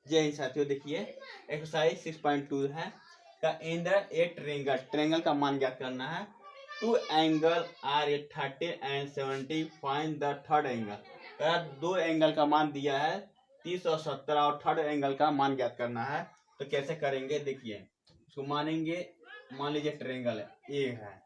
जय हिंद साथियों। देखिए एक्सरसाइज 6.2 है का इन द ए ट्रेंगल का मान ज्ञात करना है। Two angle are a 30 and 70, find the third angle. दो एंगल का मान दिया है 30 और 70 और थर्ड एंगल का मान ज्ञात करना है। तो कैसे करेंगे देखिए, इसको मानेंगे, मान लीजिए ट्रेंगल ए है,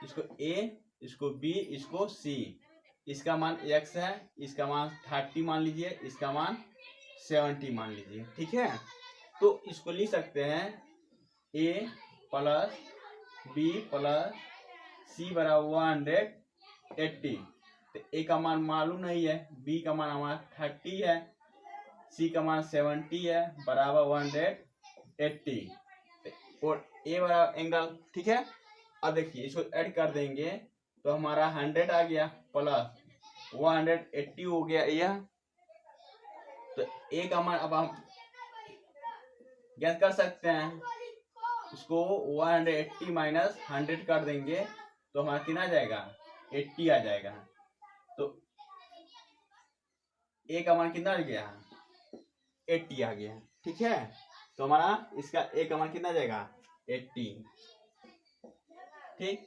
इसको ए, इसको बी, इसको सी, इसका मान x है, इसका मान 30 मान लीजिए, इसका मान 70 मान लीजिए। ठीक है, तो इसको लिख सकते हैं a प्लस बी प्लस सी बराबर 180। तो a का मान मालूम नहीं है, b का मान हमारा 30 है, c का मान 70 है, बराबर 180 और a बराबर एंगल। ठीक है, अब देखिए इसको ऐड कर देंगे तो हमारा 100 आ गया प्लस 180 हो गया यह। तो a का मान अब हम ज्ञात कर सकते हैं, इसको 180 माइनस 100 कर देंगे तो हमारा कितना आ जाएगा, 80 आ जाएगा। तो a का मान कितना आ गया, 80 आ गया। ठीक है, तो हमारा इसका a का मान कितना आ जाएगा, 80। ठीक,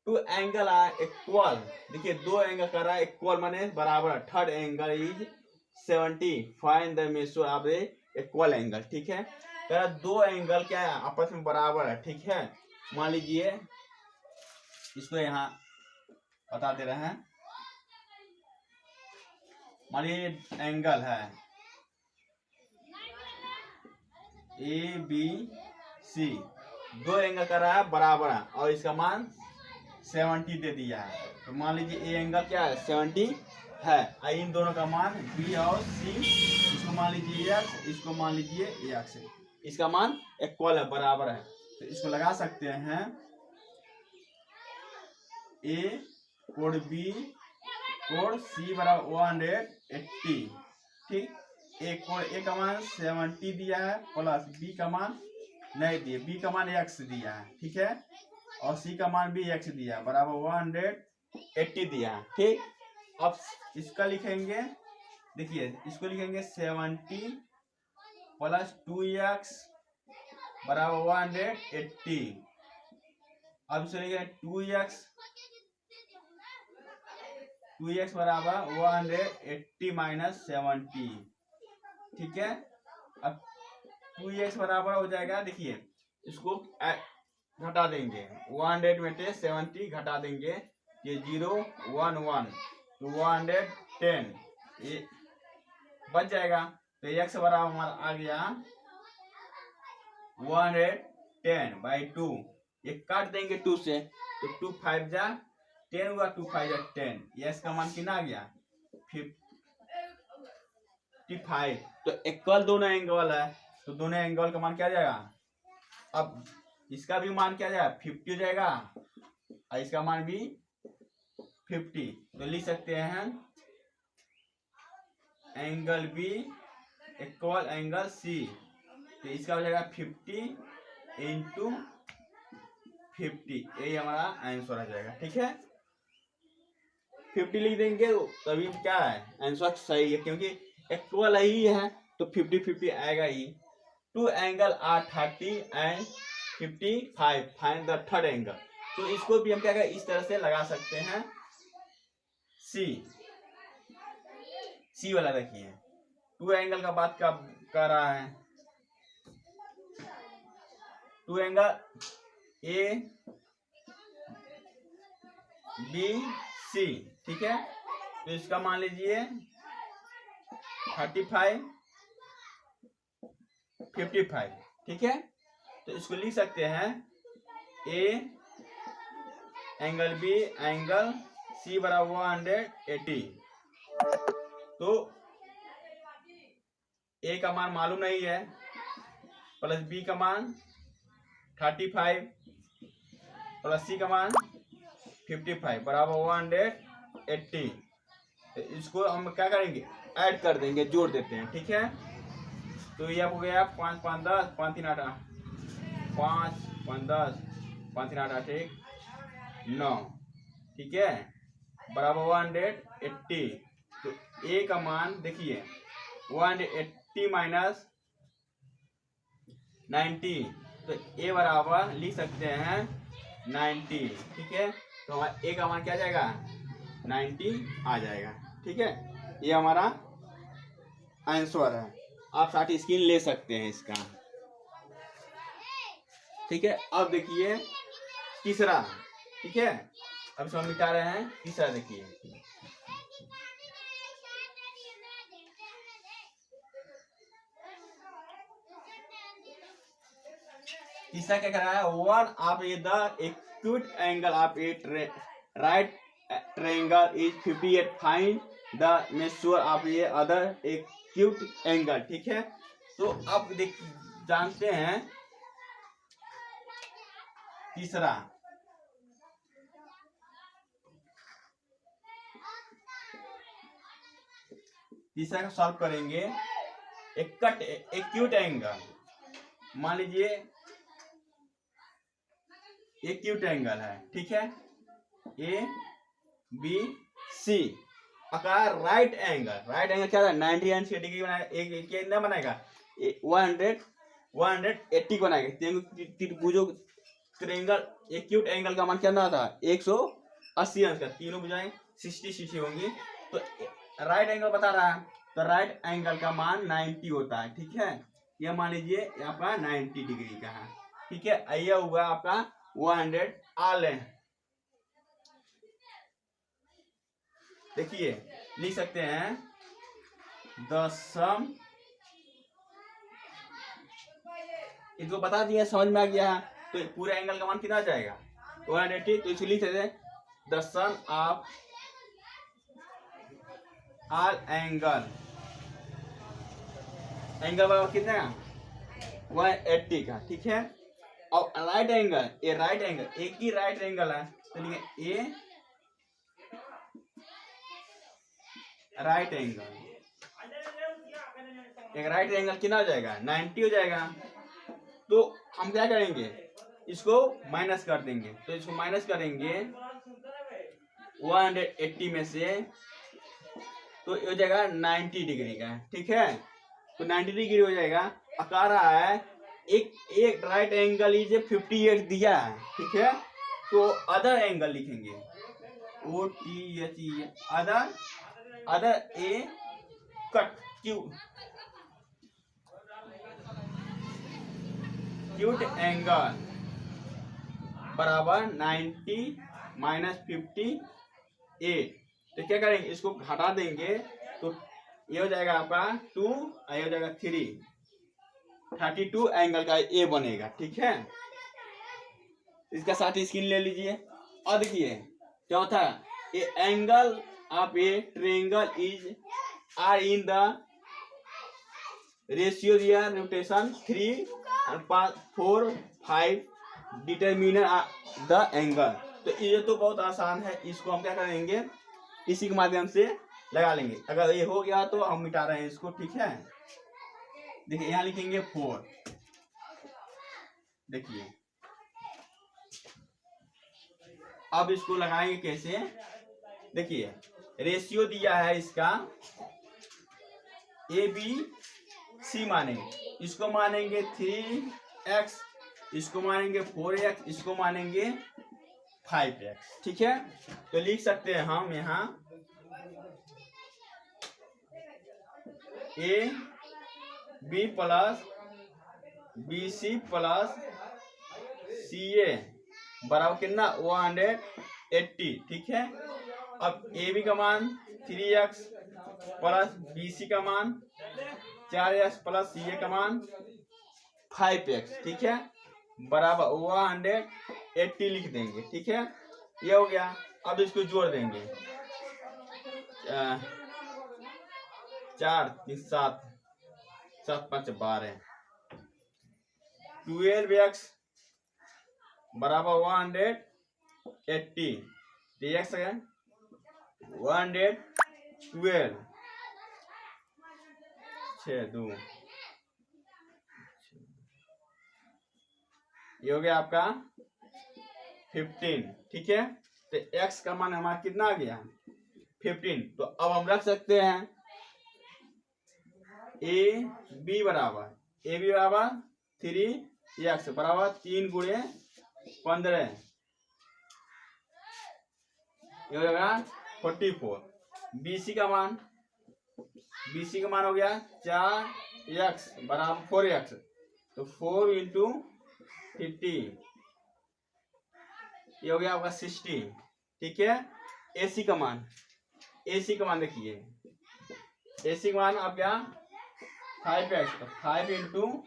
टू एंगल आर इक्वल, देखिए दो एंगल कर रहा है इक्वल माने बराबर, third angle is 70, find the meso of the equal angle. ठीक है, तो दो एंगल क्या है, आपस में बराबर है। ठीक है, मान लीजिए इसको यहाँ बता दे रहे हैं, मान लीजिए एंगल है ए बी सी, दो एंगल कर रहा है बराबर है और इसका मान 70 दे दिया है। तो मान लीजिए ए एंगल क्या है, 70 है, इन दोनों का मान बी और सी, इसको मान लीजिए x, इसको मान लीजिए x, इसका मान इक्वल है, बराबर है। तो इसको लगा सकते हैं ए कोड बी कोड सी बराबर 180। ठीक, एक कोड ए का मान 70 दिया है प्लस बी का मान नहीं दिया, बी का मान x दिया है। ठीक है, और सी का मान भी x दिया है, बराबर 180 दिया है। ठीक, अब इसका लिखेंगे, देखिए इसको लिखेंगे 70 प्लस 2x बराबर 180। अब इसे लिखेंगे 2x बराबर 180 माइनस 70। ठीक है, अब 2x बराबर हो जाएगा, देखिए इसको घटा देंगे, 100 में से 70 घटा देंगे, ये 0 1 1 तो 110 ये बच जाएगा। तो x बराबर हमारा आ गया 110/2, ये काट देंगे 2 से, तो 2 5 जा 10 हुआ, 2 5 जा 10, x का मान कितना आ गया 55। तो इक्वल दोनों एंगल है, तो दोनों एंगल का मान क्या जाएगा, अब इसका भी मान क्या जाएगा 50 हो जाएगा और इसका मान भी 50। तो लिख सकते हैं angle B equal angle C, तो इसका हो जाएगा 50 इंटू 50, यही हमारा आंसर आ जाएगा। ठीक है, 50 लिख देंगे तभी क्या है आंसर सही है, क्योंकि इक्वल ही है तो 50-50 आएगा ही। Two angle are 30 and 55, find the third angle. तो इसको भी हम क्या करें, इस तरह से लगा सकते हैं, सी वाला देखिए, टू एंगल का बात कर रहा है, two angle A B C. ठीक है, तो इसका मान लीजिए 35 55। ठीक है, तो इसको लिख सकते हैं A angle B angle C बराबर 180। तो ए का मान मालूम नहीं है, प्लस बी का मान 35 प्लस सी का मान 55 बराबर 180। तो इसको हम क्या करेंगे, ऐड कर देंगे, जोड़ देते हैं। ठीक है, तो ये हो गया 5 5 10 5 3 8 5 5 10 5 3 8 ठीक 9। ठीक है, बराबर 180। तो ए का मान देखिए 180 माइनस 90, तो ए बराबर लिख सकते हैं 90। ठीक है, तो हमारा ए का मान क्या आ जाएगा 90 आ जाएगा। ठीक है, ये हमारा आंसर है। आप साथ स्क्रीन ले सकते हैं इसका। ठीक है, अब देखिए तीसरा। ठीक है, अब इसको हम मिटा रहे हैं। तीसरा देखिए, तीसरा क्या कर रहा है, one of the acute angle of A right triangle is 58, find the measure of A other acute angle. ठीक है, तो अब देख जानते हैं तीसरा, तीसरा का सॉल्व करेंगे। एक कट एक्यूट एंगल, मान लीजिए एक्यूट एंगल है। ठीक है, ए बी सी, आकार राइट एंगल। राइट एंगल क्या था 90 डिग्री बनाएगा, एक कितना बनाएगा 180 बनाएगा। त्रिभुजों ट्रायंगल एक्यूट एंगल का मान क्या था 180 अंश का, तीनों भुजाएं 60 होंगी। तो राइट एंगल बता रहा है, तो राइट एंगल का मान 90 होता है। ठीक है, ये मान लीजिए आपका 90 डिग्री का है। ठीक है, ये हुआ आपका 100 आल है। देखिए लिख सकते हैं द सम, इसको बता दिया, समझ में आ गया। तो पूरे एंगल का मान कितना जाएगा 180, तो इसको लिख सकते हैं the sum of all angle, angle बराबर कितना 180 का। ठीक है, और राइट एंगल, ये राइट एंगल एक ही राइट एंगल है, तो लिखे ए राइट एंगल, एक राइट एंगल कितना हो जाएगा 90 हो जाएगा। तो हम क्या करेंगे, इसको माइनस कर देंगे। तो इसको माइनस करेंगे 180 में से, तो ये हो जाएगा 90 डिग्री का। ठीक है, तो 90 डिग्री हो जाएगा। कह रहा है एक राइट एंगल इज 58 दिया है। ठीक है, तो अदर एंगल लिखेंगे OTHE, अदर ए कट क्यूट एंगल बराबर 90 माइनस 58। तो क्या करेंगे, इसको हटा देंगे, तो ये हो जाएगा आपका 2, ये हो जाएगा 3, 32 एंगल का ए बनेगा। ठीक है, इसका साथ स्क्रीन ले लीजिए। और देखिए चौथा, a angle of a triangle is are in the ratio दिया रोटेशन 3 4 5 डिटरमिनर द एंगल। तो ये तो बहुत आसान है, इसको हम क्या करेंगे इसी के माध्यम से लगा लेंगे। अगर ये हो गया तो हम मिटा रहे हैं इसको। ठीक है, देखिए यहाँ लिखेंगे 4। देखिए अब इसको लगाएंगे कैसे, देखिए रेशियो दिया है इसका ABC मानेंगे, इसको मानेंगे 3x, इसको मानेंगे 4x, इसको मानेंगे 5x। ठीक है, तो लिख सकते हैं हम यहाँ AB plus BC plus CA बराबर कितना 180। ठीक है, अब AB का मान 3x प्लस BC का मान 4x प्लस CA का मान 5x। ठीक है, बराबर 180 लिख देंगे। ठीक है, ये हो गया। अब इसको जोड़ देंगे 4 3 7 7 5 12, 12x बराबर 180, dx है 112, 6 2, ये हो गया आपका 15। ठीक है, तो x का मान हमारा कितना आ गया 15। तो अब हम रख सकते हैं ए बी बराबर 3x बराबर 3 गुणे 15, ये हो जाएगा 44। BC का मान हो गया 4x बराबर 4x, तो 4 इंटू 50, ये हो गया आपका 60। ठीक है। AC का मान देखिए, AC का मान आप क्या 5x, तो 5 इंटू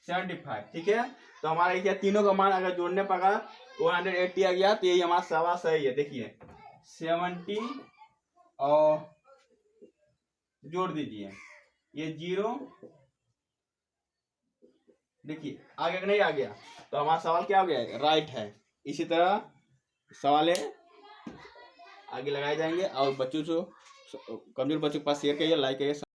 75। ठीक है। तो हमारा क्या तीनों का मान अगर जोड़ने पर 180 आ गया, तो यही हमारा सवाल सही है। देखिए 70 और जोड़ दीजिए, ये 0, देखिए आगे नहीं आ गया, तो हमारा सवाल क्या हो गया, राइट है। इसी तरह सवाल आगे लगाए जाएंगे, और बच्चों को, कमजोर बच्चों के पास शेयर करिए, लाइक करिए।